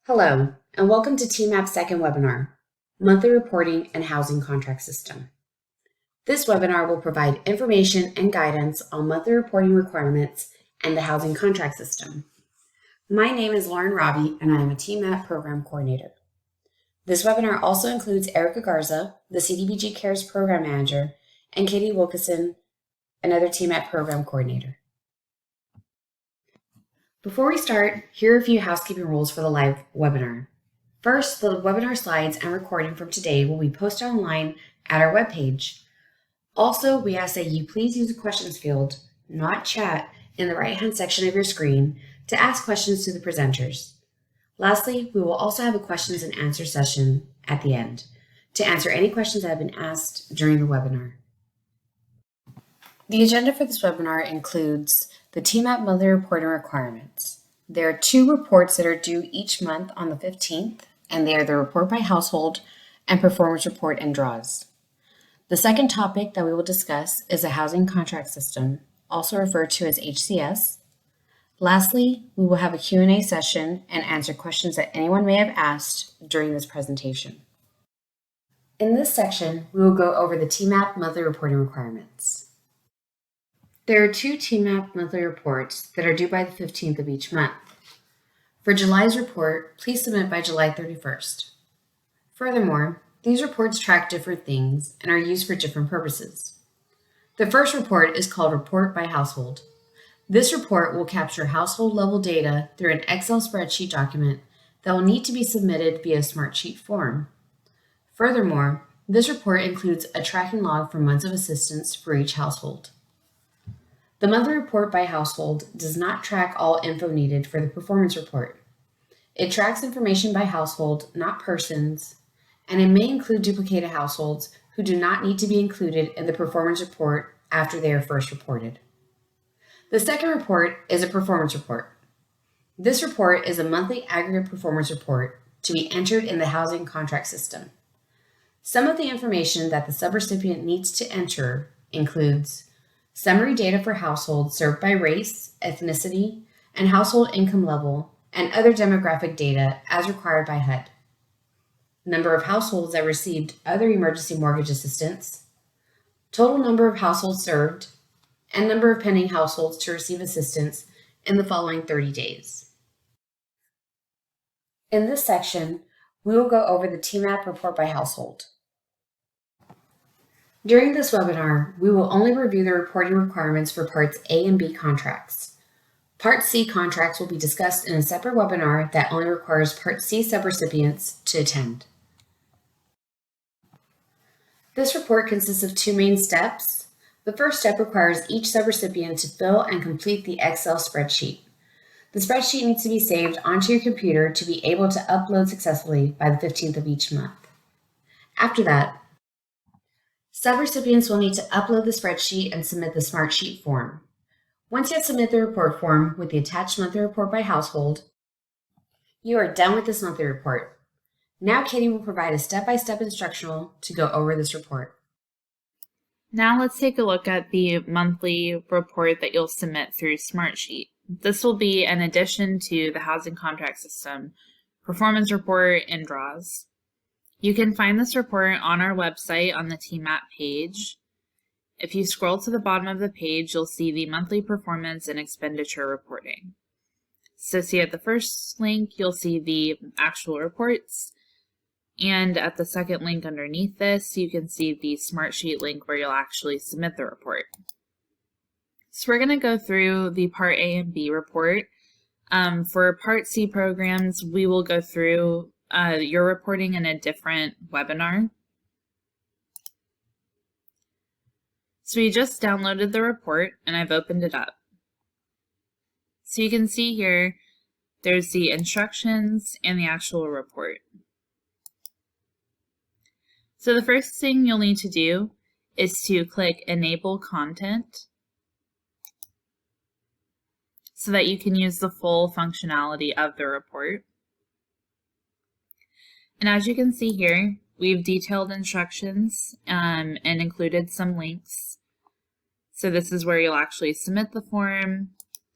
Hello, and welcome to TEMAP's second webinar, Monthly Reporting and Housing Contract System. This webinar will provide information and guidance on monthly reporting requirements and the housing contract system. My name is Lauren Robbie, and I am a TEMAP Program Coordinator. This webinar also includes Erica Garza, the CDBG Cares Program Manager, and Katie Wilkeson, another TEMAP Program Coordinator. Before we start, here are a few housekeeping rules for the live webinar. First, the webinar slides and recording from today will be posted online at our webpage. Also, we ask that you please use the questions field, not chat, in the right-hand section of your screen to ask questions to the presenters. Lastly, we will also have a questions and answer session at the end to answer any questions that have been asked during the webinar. The agenda for this webinar includes the TEMAP monthly reporting requirements. There are two reports that are due each month on the 15th, and they are the report by household and performance report and draws. The second topic that we will discuss is a housing contract system, also referred to as HCS. Lastly, we will have a Q&A session and answer questions that anyone may have asked during this presentation. In this section, we will go over the TEMAP monthly reporting requirements. There are two TEMAP monthly reports that are due by the 15th of each month. For July's report, please submit by July 31st. Furthermore, these reports track different things and are used for different purposes. The first report is called Report by Household. This report will capture household level data through an Excel spreadsheet document that will need to be submitted via Smartsheet form. Furthermore, this report includes a tracking log for months of assistance for each household. The monthly report by household does not track all info needed for the performance report. It tracks information by household, not persons, and it may include duplicated households who do not need to be included in the performance report after they are first reported. The second report is a performance report. This report is a monthly aggregate performance report to be entered in the housing contract system. Some of the information that the subrecipient needs to enter includes summary data for households served by race, ethnicity, and household income level, and other demographic data as required by HUD. Number of households that received other emergency mortgage assistance, total number of households served, and number of pending households to receive assistance in the following 30 days. In this section, we will go over the TEMAP report by household. During this webinar, we will only review the reporting requirements for Parts A and B contracts. Part C contracts will be discussed in a separate webinar that only requires Part C subrecipients to attend. This report consists of two main steps. The first step requires each subrecipient to fill and complete the Excel spreadsheet. The spreadsheet needs to be saved onto your computer to be able to upload successfully by the 15th of each month. After that, subrecipients will need to upload the spreadsheet and submit the Smartsheet form. Once you submit the report form with the attached monthly report by household, you are done with this monthly report. Now Katie will provide a step-by-step instructional to go over this report. Now let's take a look at the monthly report that you'll submit through Smartsheet. This will be an addition to the housing contract system, performance report, and draws. You can find this report on our website on the TEMAP page. If you scroll to the bottom of the page, you'll see the monthly performance and expenditure reporting. So see at the first link, you'll see the actual reports. And at the second link underneath this, you can see the Smartsheet link where you'll actually submit the report. So we're going to go through the Part A and B report. For Part C programs, we will go through your reporting in a different webinar. So we just downloaded the report and I've opened it up. So you can see here, there's the instructions and the actual report. So the first thing you'll need to do is to click Enable Content so that you can use the full functionality of the report. And as you can see here, we've detailed instructions and included some links. So this is where you'll actually submit the form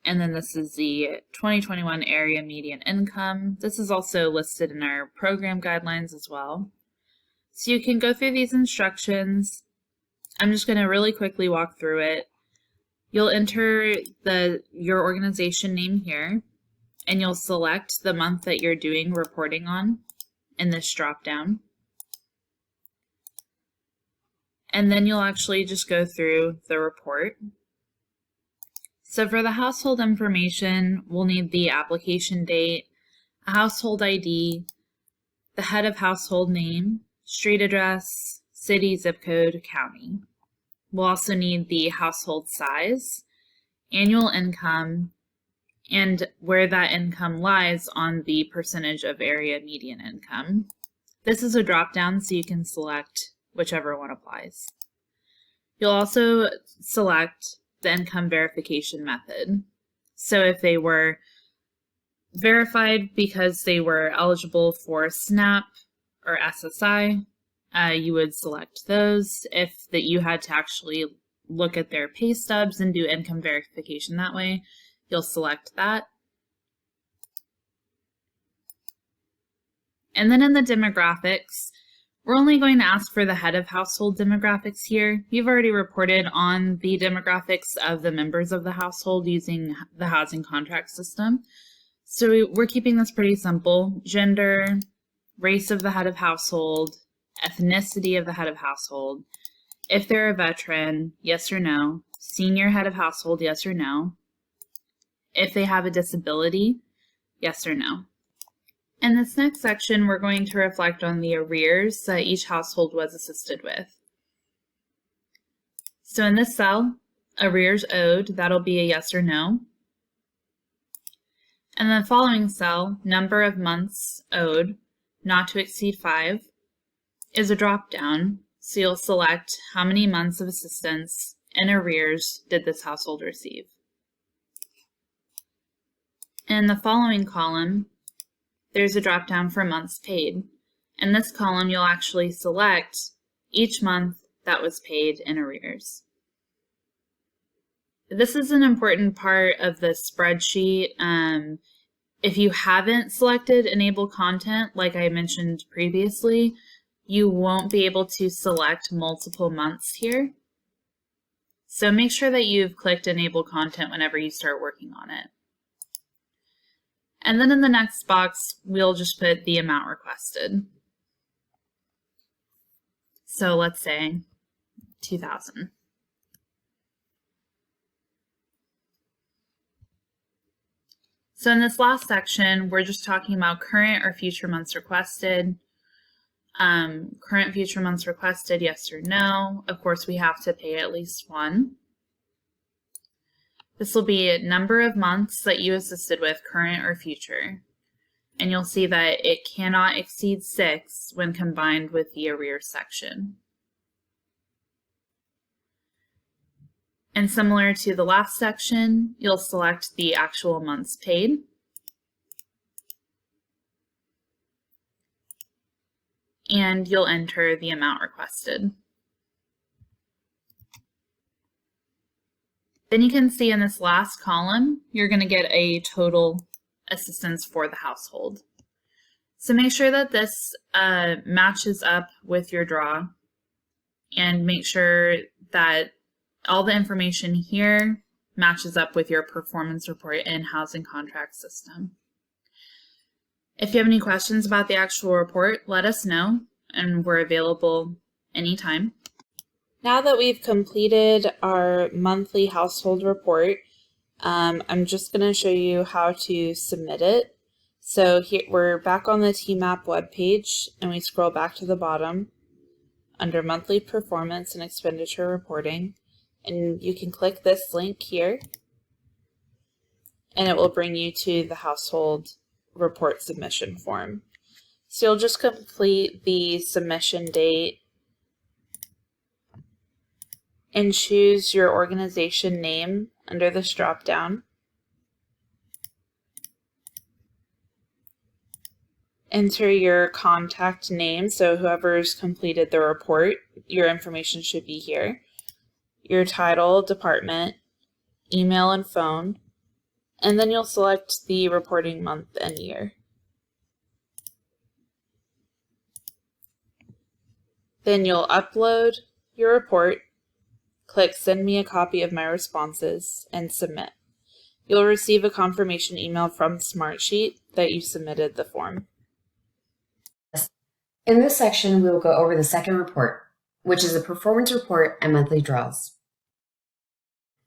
And then this is the 2021 area median income. This is also listed in our program guidelines as well. So you can go through these instructions. I'm just going to really quickly walk through it. You'll enter your organization name here, and you'll select the month that you're doing reporting on in this drop down. And then you'll actually just go through the report. So for the household information, we'll need the application date, a household ID, the head of household name, street address, city, zip code, county. We'll also need the household size, annual income, and where that income lies on the percentage of area median income. This is a drop-down, so you can select whichever one applies. You'll also select the income verification method. So if they were verified because they were eligible for SNAP or SSI, you would select those. If that you had to actually look at their pay stubs and do income verification that way, you'll select that. And then in the demographics, we're only going to ask for the head of household demographics here. You've already reported on the demographics of the members of the household using the housing contract system. So we're keeping this pretty simple. Gender, race of the head of household, ethnicity of the head of household, if they're a veteran, yes or no, senior head of household, yes or no, if they have a disability, yes or no. In this next section, we're going to reflect on the arrears that each household was assisted with. So in this cell, arrears owed, that'll be a yes or no. And the following cell, number of months owed, not to exceed 5, is a drop-down, so you'll select how many months of assistance in arrears did this household receive. In the following column, there's a drop-down for months paid. In this column, you'll actually select each month that was paid in arrears. This is an important part of the spreadsheet. If you haven't selected Enable Content, like I mentioned previously, you won't be able to select multiple months here. So make sure that you've clicked Enable Content whenever you start working on it. And then in the next box, we'll just put the amount requested. So let's say 2,000. So in this last section, we're just talking about current or future months requested. Current future months requested, yes or no. Of course, we have to pay at least one. This will be a number of months that you assisted with, current or future. And you'll see that it cannot exceed 6 when combined with the arrears section. And similar to the last section, you'll select the actual months paid. And you'll enter the amount requested. Then you can see in this last column, you're going to get a total assistance for the household. So make sure that this matches up with your draw, and make sure that all the information here matches up with your performance report in housing contract system. If you have any questions about the actual report, let us know, and we're available anytime. Now that we've completed our monthly household report, I'm just going to show you how to submit it. So here we're back on the TEMAP webpage, and we scroll back to the bottom under monthly performance and expenditure reporting, and you can click this link here, and it will bring you to the household report submission form. So you'll just complete the submission date and choose your organization name under this drop-down. Enter your contact name, so whoever's completed the report, your information should be here. Your title, department, email and phone, and then you'll select the reporting month and year. Then you'll upload your report, click Send me a copy of my responses, and submit. You'll receive a confirmation email from Smartsheet that you submitted the form. In this section, we will go over the second report, which is a performance report and monthly draws.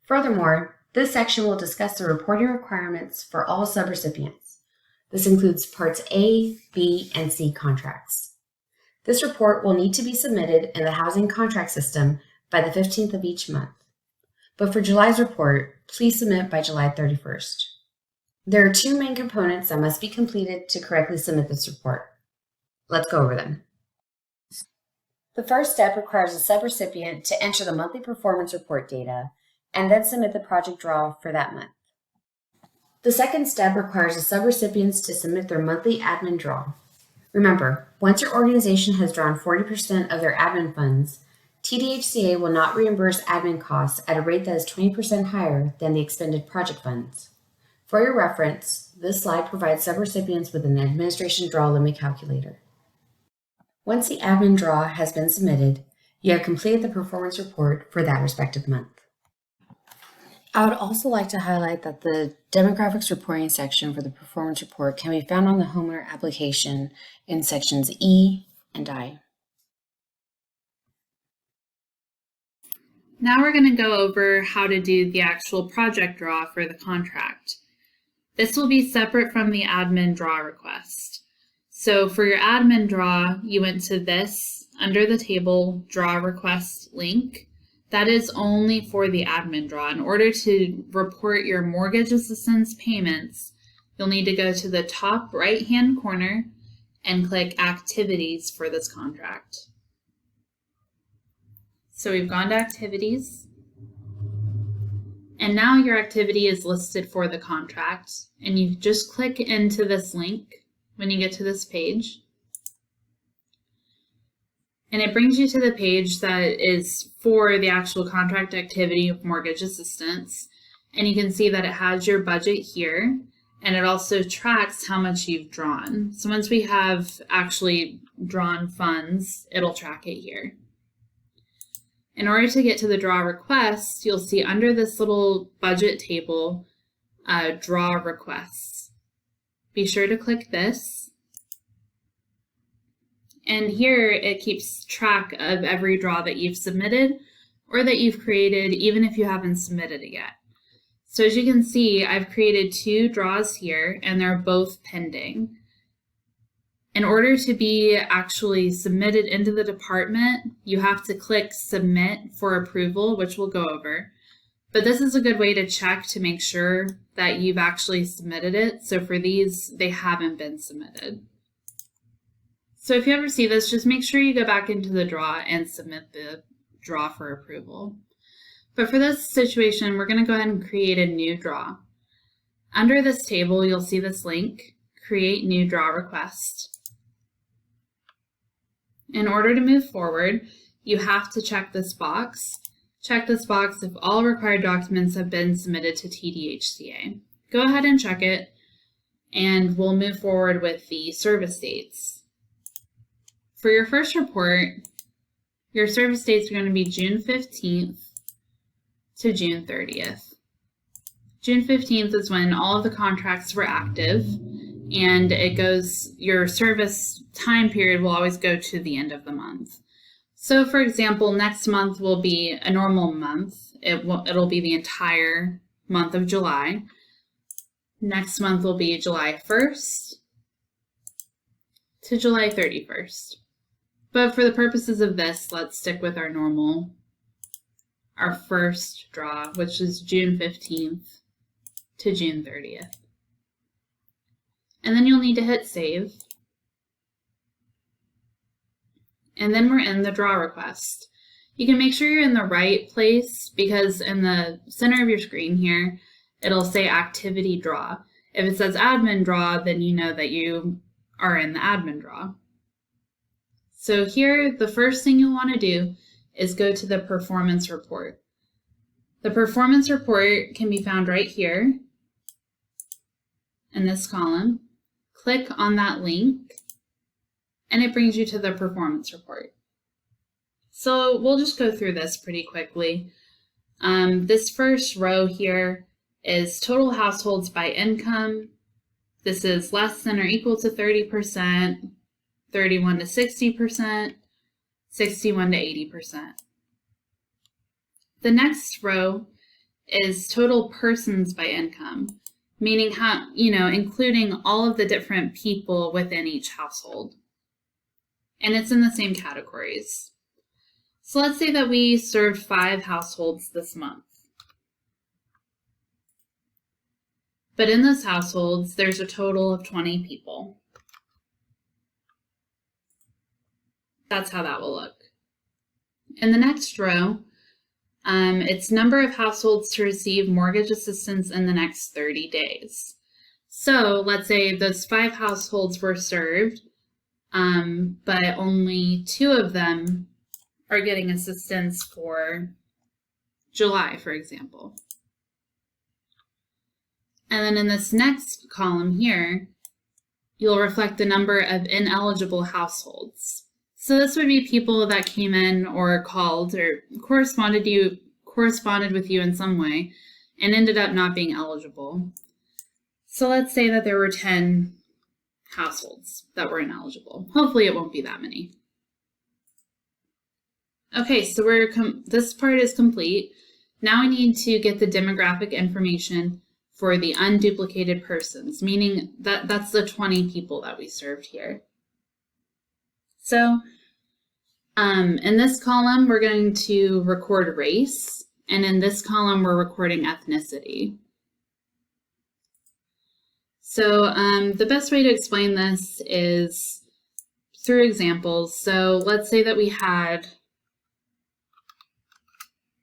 Furthermore, this section will discuss the reporting requirements for all subrecipients. This includes Parts A, B, and C contracts. This report will need to be submitted in the housing contract system by the 15th of each month. But for July's report, please submit by July 31st. There are two main components that must be completed to correctly submit this report. Let's go over them. The first step requires a subrecipient to enter the monthly performance report data and then submit the project draw for that month. The second step requires the subrecipients to submit their monthly admin draw. Remember, once your organization has drawn 40% of their admin funds, TDHCA will not reimburse admin costs at a rate that is 20% higher than the expended project funds. For your reference, this slide provides subrecipients with an administration draw limit calculator. Once the admin draw has been submitted, you have completed the performance report for that respective month. I would also like to highlight that the demographics reporting section for the performance report can be found on the homeowner application in sections E and I. Now we're going to go over how to do the actual project draw for the contract. This will be separate from the admin draw request. So for your admin draw, you went to this under the table draw request link. That is only for the admin draw. In order to report your mortgage assistance payments, you'll need to go to the top right-hand corner and click Activities for this contract. So we've gone to Activities, and now your activity is listed for the contract, and you just click into this link when you get to this page. And it brings you to the page that is for the actual contract activity of mortgage assistance. And you can see that it has your budget here, and it also tracks how much you've drawn. So once we have actually drawn funds, it'll track it here. In order to get to the draw request, you'll see under this little budget table, draw requests. Be sure to click this. And here it keeps track of every draw that you've submitted or that you've created, even if you haven't submitted it yet. So as you can see, I've created 2 draws here, and they're both pending. In order to be actually submitted into the department, you have to click Submit for approval, which we'll go over. But this is a good way to check to make sure that you've actually submitted it. So for these, they haven't been submitted. So if you ever see this, just make sure you go back into the draw and submit the draw for approval. But for this situation, we're going to go ahead and create a new draw. Under this table, you'll see this link, Create New Draw Request. In order to move forward, you have to check this box. Check this box if all required documents have been submitted to TDHCA. Go ahead and check it, and we'll move forward with the service dates. For your first report, your service dates are going to be June 15th to June 30th. June 15th is when all of the contracts were active, and your service time period will always go to the end of the month. So for example, next month will be a normal month. It'll be the entire month of July. Next month will be July 1st to July 31st. But for the purposes of this, let's stick with our first draw, which is June 15th to June 30th. And then you'll need to hit Save. And then we're in the draw request. You can make sure you're in the right place because in the center of your screen here, it'll say Activity Draw. If it says Admin Draw, then you know that you are in the Admin Draw. So here, the first thing you'll want to do is go to the performance report. The performance report can be found right here. in this column, click on that link, and it brings you to the performance report. So we'll just go through this pretty quickly. This first row here is total households by income. This is less than or equal to 30%, 31 to 60%, 61 to 80%. The next row is total persons by income, meaning how, including all of the different people within each household. And it's in the same categories. So let's say that we served 5 households this month. But in those households, there's a total of 20 people. That's how that will look. In the next row, it's number of households to receive mortgage assistance in the next 30 days. So let's say those 5 households were served, but only 2 of them are getting assistance for July, for example. And then in this next column here, you'll reflect the number of ineligible households. So this would be people that came in or called or corresponded with you in some way and ended up not being eligible. So let's say that there were 10 households that were ineligible. Hopefully it won't be that many. Okay, so this part is complete. Now we need to get the demographic information for the unduplicated persons, meaning that that's the 20 people that we served here. So in this column, we're going to record race, and in this column, we're recording ethnicity. So the best way to explain this is through examples. So let's say that we had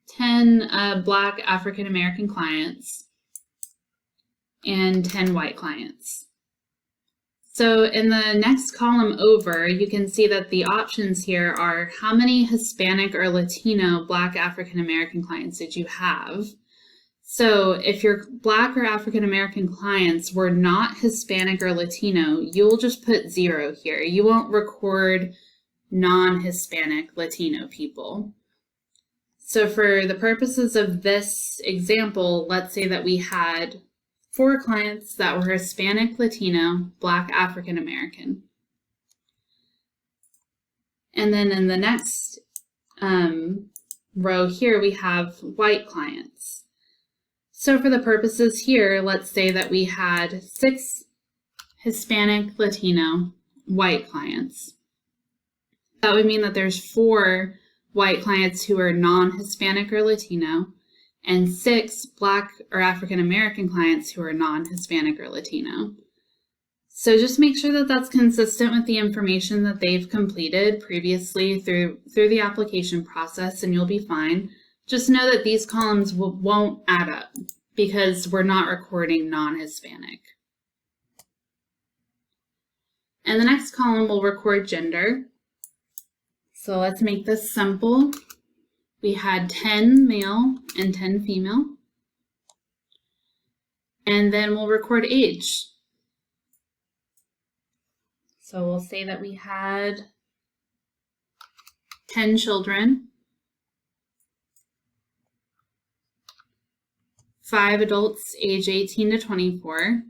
10 Black African American clients and 10 white clients. So in the next column over, you can see that the options here are how many Hispanic or Latino Black African American clients did you have? So if your Black or African American clients were not Hispanic or Latino, you'll just put 0 here. You won't record non-Hispanic Latino people. So for the purposes of this example, let's say that we had 4 clients that were Hispanic, Latino, Black, African American. And then in the next row here, we have white clients. So for the purposes here, let's say that we had 6 Hispanic, Latino, white clients. That would mean that there's 4 white clients who are non-Hispanic or Latino, and 6 Black or African American clients who are non-Hispanic or Latino. So just make sure that that's consistent with the information that they've completed previously through the application process, and you'll be fine. Just know that these columns won't add up because we're not recording non-Hispanic. And the next column will record gender. So let's make this simple. We had 10 male and 10 female. And then we'll record age. So we'll say that we had 10 children, 5 adults age 18 to 24,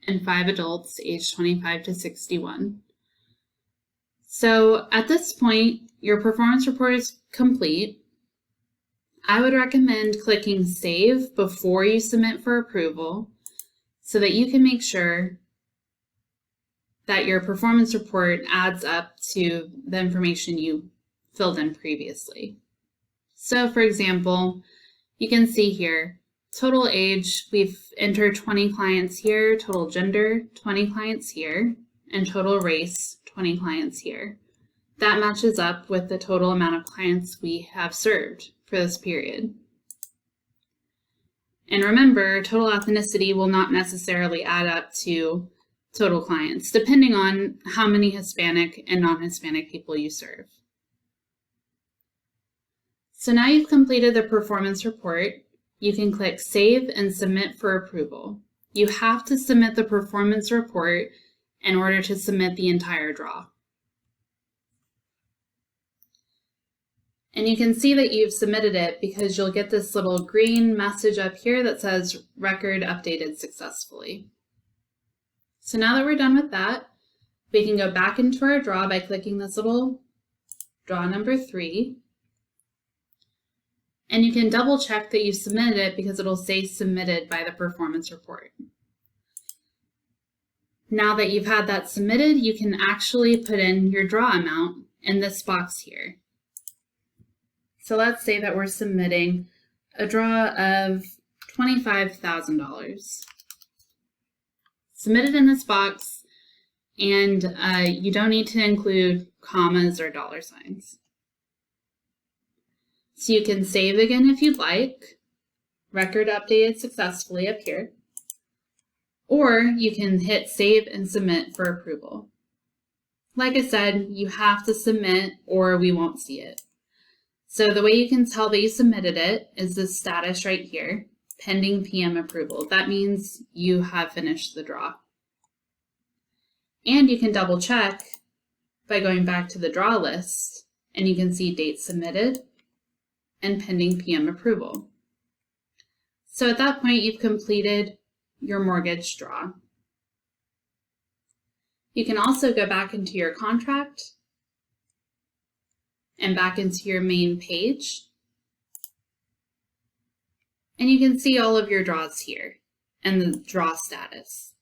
and 5 adults age 25 to 61. So at this point, your performance report is complete. I would recommend clicking Save before you submit for approval so that you can make sure that your performance report adds up to the information you filled in previously. So for example, you can see here, total age, we've entered 20 clients here, total gender, 20 clients here, and total race, 20 clients here. That matches up with the total amount of clients we have served for this period. And remember, total ethnicity will not necessarily add up to total clients, depending on how many Hispanic and non-Hispanic people you serve. So now you've completed the performance report, you can click Save and Submit for approval. You have to submit the performance report in order to submit the entire draw. And you can see that you've submitted it because you'll get this little green message up here that says record updated successfully. So now that we're done with that, we can go back into our draw by clicking this little draw number 3. And you can double check that you submitted it because it'll say submitted by the performance report. Now that you've had that submitted, you can actually put in your draw amount in this box here. So let's say that we're submitting a draw of $25,000. Submit it in this box, and you don't need to include commas or dollar signs. So you can save again if you'd like, record updated successfully up here, or you can hit save and submit for approval. Like I said, you have to submit or we won't see it. So the way you can tell that you submitted it is the status right here, pending PM approval. That means you have finished the draw. And you can double check by going back to the draw list, and you can see date submitted and pending PM approval. So at that point, you've completed your mortgage draw. You can also go back into your contract and back into your main page. And you can see all of your draws here and the draw status.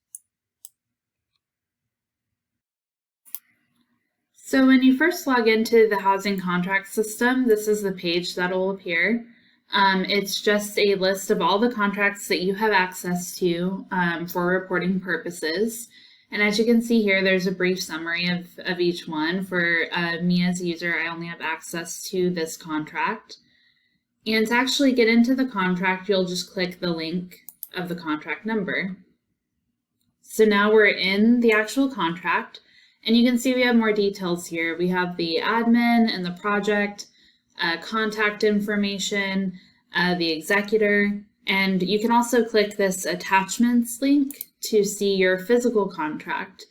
So when you first log into the housing contract system, this is the page that will appear. It's just a list of all the contracts that you have access to for reporting purposes. And as you can see here, there's a brief summary of each one. For me as a user, I only have access to this contract. And to actually get into the contract, you'll just click the link of the contract number. So now we're in the actual contract, and you can see we have more details here. We have the admin and the project, contact information, the executor, and you can also click this attachments link to see your physical contract.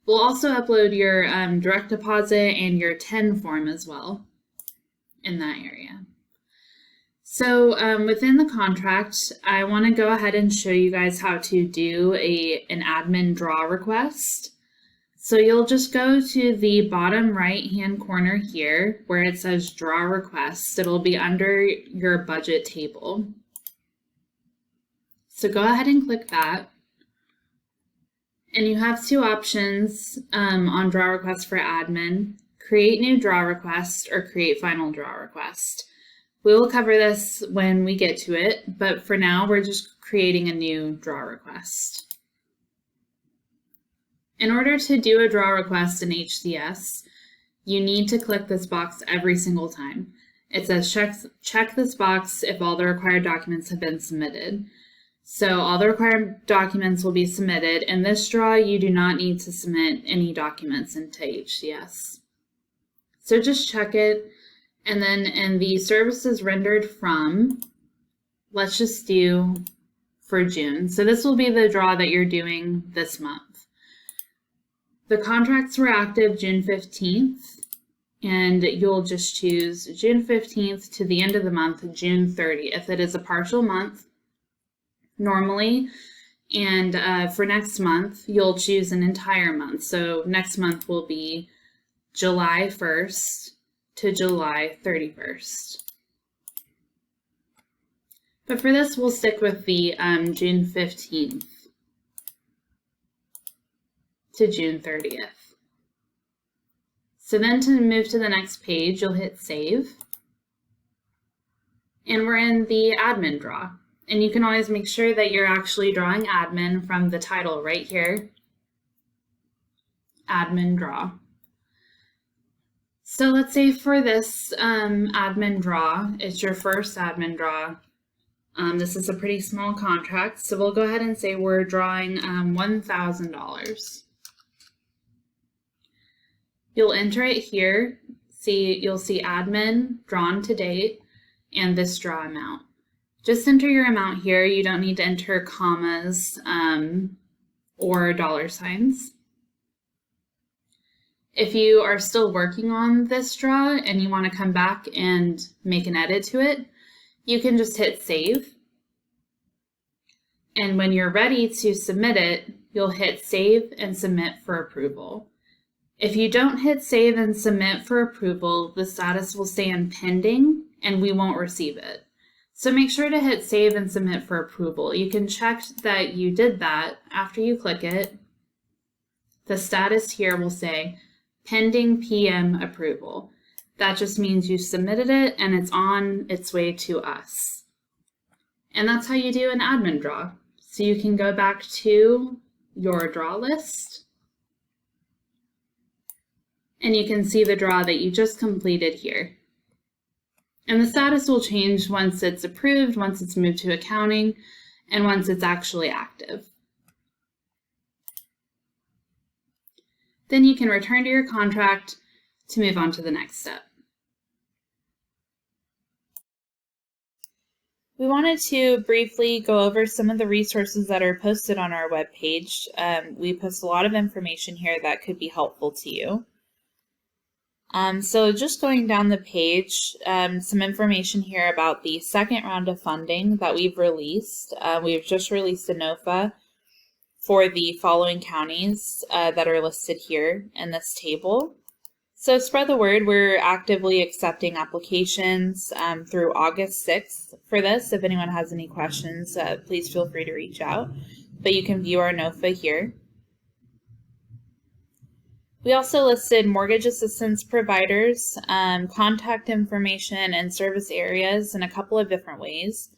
We'll also upload your direct deposit and your TEN form as well in that area. So within the contract, I want to go ahead and show you guys how to do an admin draw request. So you'll just go to the bottom right-hand corner here where it says draw request. It'll be under your budget table. So go ahead and click that. And you have two options on draw request for admin: create new draw request or create final draw request. We will cover this when we get to it, but for now we're just creating a new draw request. In order to do a draw request in HCS, you need to click this box every single time. It says check this box if all the required documents have been submitted. So all the required documents will be submitted. In this draw, you do not need to submit any documents into HCS. So just check it. And then in the services rendered from, let's just do for June. So this will be the draw that you're doing this month. The contracts were active June 15th, and you'll just choose June 15th to the end of the month, June 30th. It is a partial month normally, and for next month, you'll choose an entire month. So next month will be July 1st to July 31st. But for this, we'll stick with the June 15th to June 30th. So then to move to the next page, you'll hit save. And we're in the admin draw. And you can always make sure that you're actually drawing admin from the title right here, admin draw. So let's say for this admin draw, it's your first admin draw. This is a pretty small contract, so we'll go ahead and say we're drawing $1,000. You'll enter it here. You'll see admin, drawn to date, and this draw amount. Just enter your amount here. You don't need to enter commas or dollar signs. If you are still working on this draw and you want to come back and make an edit to it, you can just hit save. And when you're ready to submit it, you'll hit save and submit for approval. If you don't hit save and submit for approval, the status will stay in pending and we won't receive it. So make sure to hit save and submit for approval. You can check that you did that after you click it. The status here will say pending PM approval. That just means you submitted it and it's on its way to us. And that's how you do an admin draw. So you can go back to your draw list and you can see the draw that you just completed here. And the status will change once it's approved, once it's moved to accounting, and once it's actually active. Then you can return to your contract to move on to the next step. We wanted to briefly go over some of the resources that are posted on our webpage. We post a lot of information here that could be helpful to you. So just going down the page, some information here about the second round of funding that we've released. We've just released a NOFA for the following counties that are listed here in this table. So spread the word. We're actively accepting applications through August 6th for this. If anyone has any questions, please feel free to reach out. But you can view our NOFA here. We also listed mortgage assistance providers, contact information, and service areas in a couple of different ways.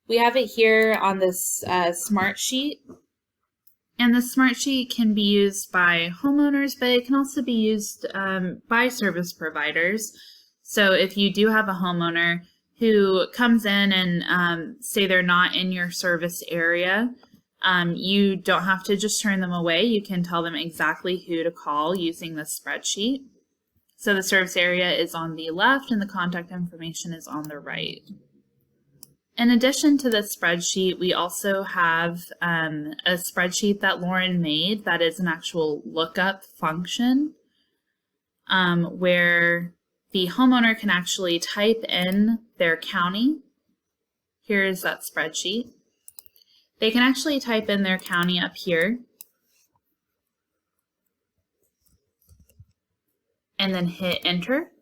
We have it here on this smart sheet. And the smart sheet can be used by homeowners, but it can also be used by service providers. So if you do have a homeowner who comes in and say they're not in your service area, you don't have to just turn them away. You can tell them exactly who to call using the spreadsheet. So the service area is on the left and the contact information is on the right. In addition to the spreadsheet, we also have a spreadsheet that Lauren made that is an actual lookup function where the homeowner can actually type in their county. Here is that spreadsheet. They can actually type in their county up here and then hit enter.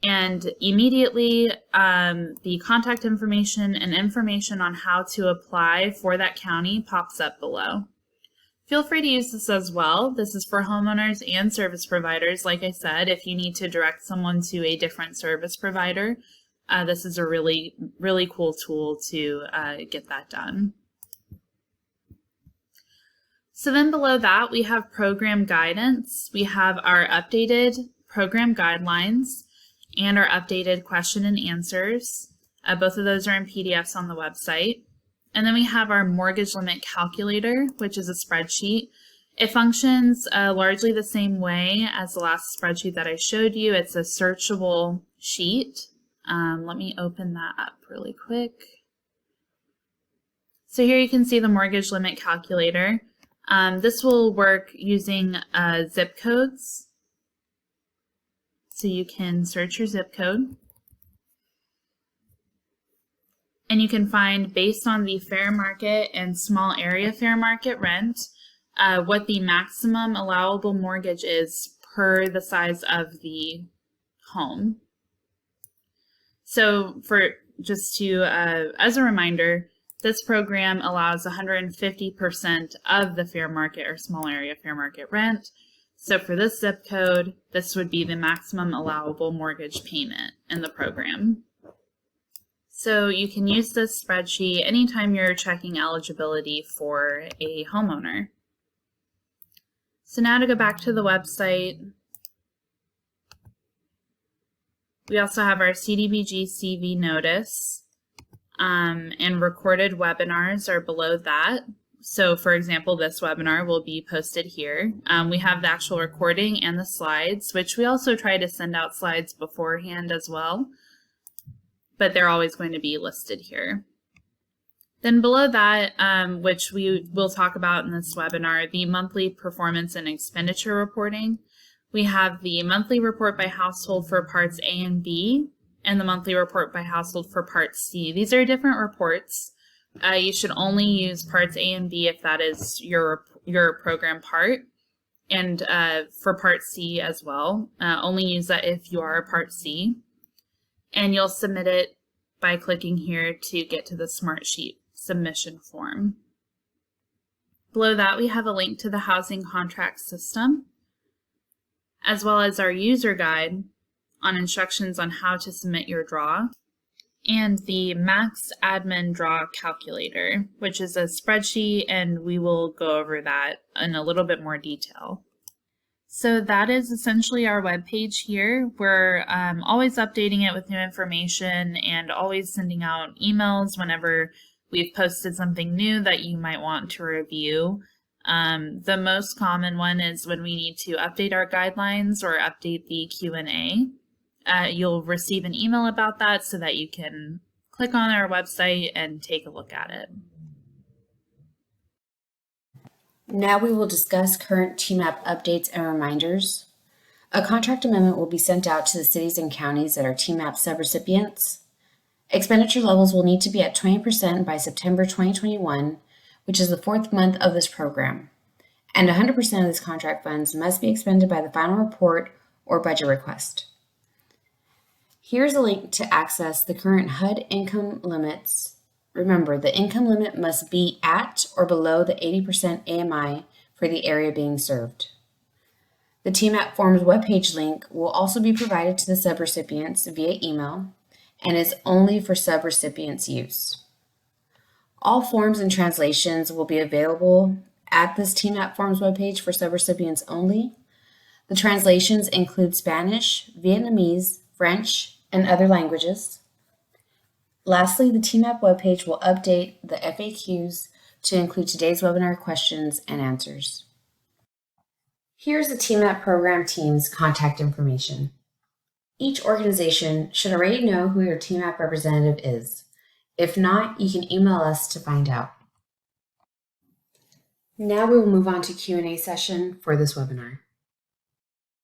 And immediately the contact information and information on how to apply for that county pops up below. Feel free to use this as well. This is for homeowners and service providers. Like I said, if you need to direct someone to a different service provider, this is a really, really cool tool to get that done. So then below that, we have program guidance. We have our updated program guidelines and our updated question and answers. Both of those are in PDFs on the website. And then we have our mortgage limit calculator, which is a spreadsheet. It functions largely the same way as the last spreadsheet that I showed you. It's a searchable sheet. Let me open that up really quick. So here you can see the mortgage limit calculator. This will work using zip codes. So you can search your zip code. And you can find, based on the fair market and small area fair market rent, what the maximum allowable mortgage is per the size of the home. So just to, as a reminder, this program allows 150% of the fair market or small area fair market rent. So for this zip code, this would be the maximum allowable mortgage payment in the program. So you can use this spreadsheet anytime you're checking eligibility for a homeowner. So now to go back to the website, we also have our CDBG CV notice, and recorded webinars are below that. So for example, this webinar will be posted here. We have the actual recording and the slides, which we also try to send out slides beforehand as well. but they're always going to be listed here. Then below that, which we will talk about in this webinar, the monthly performance and expenditure reporting. We have the monthly report by household for parts A and B, and the monthly report by household for part C. These are different reports. You should only use parts A and B if that is your program part, and for part C as well. Only use that if you are part C. And you'll submit it by clicking here to get to the Smartsheet submission form. Below that, we have a link to the housing contract system, as well as our user guide on instructions on how to submit your draw, and the Max Admin Draw Calculator, which is a spreadsheet, and we will go over that in a little bit more detail. So that is essentially our web page here. We're always updating it with new information and always sending out emails whenever we've posted something new that you might want to review. The most common one is when we need to update our guidelines or update the Q&A. You'll receive an email about that so that you can click on our website and take a look at it. Now we will discuss current TEMAP updates and reminders. A contract amendment will be sent out to the cities and counties that are TEMAP subrecipients. Expenditure levels will need to be at 20% by September 2021, which is the 4th month of this program. And 100% of this contract funds must be expended by the final report or budget request. Here's a link to access the current HUD income limits. Remember, the income limit must be at or below the 80% AMI for the area being served. The TEMAP Forms webpage link will also be provided to the subrecipients via email and is only for subrecipients' use. All forms and translations will be available at this TEMAP Forms webpage for subrecipients only. The translations include Spanish, Vietnamese, French, and other languages. Lastly, the TEMAP webpage will update the FAQs to include today's webinar questions and answers. Here's the TEMAP program team's contact information. Each organization should already know who your TEMAP representative is. If not, you can email us to find out. Now we will move on to Q&A session for this webinar.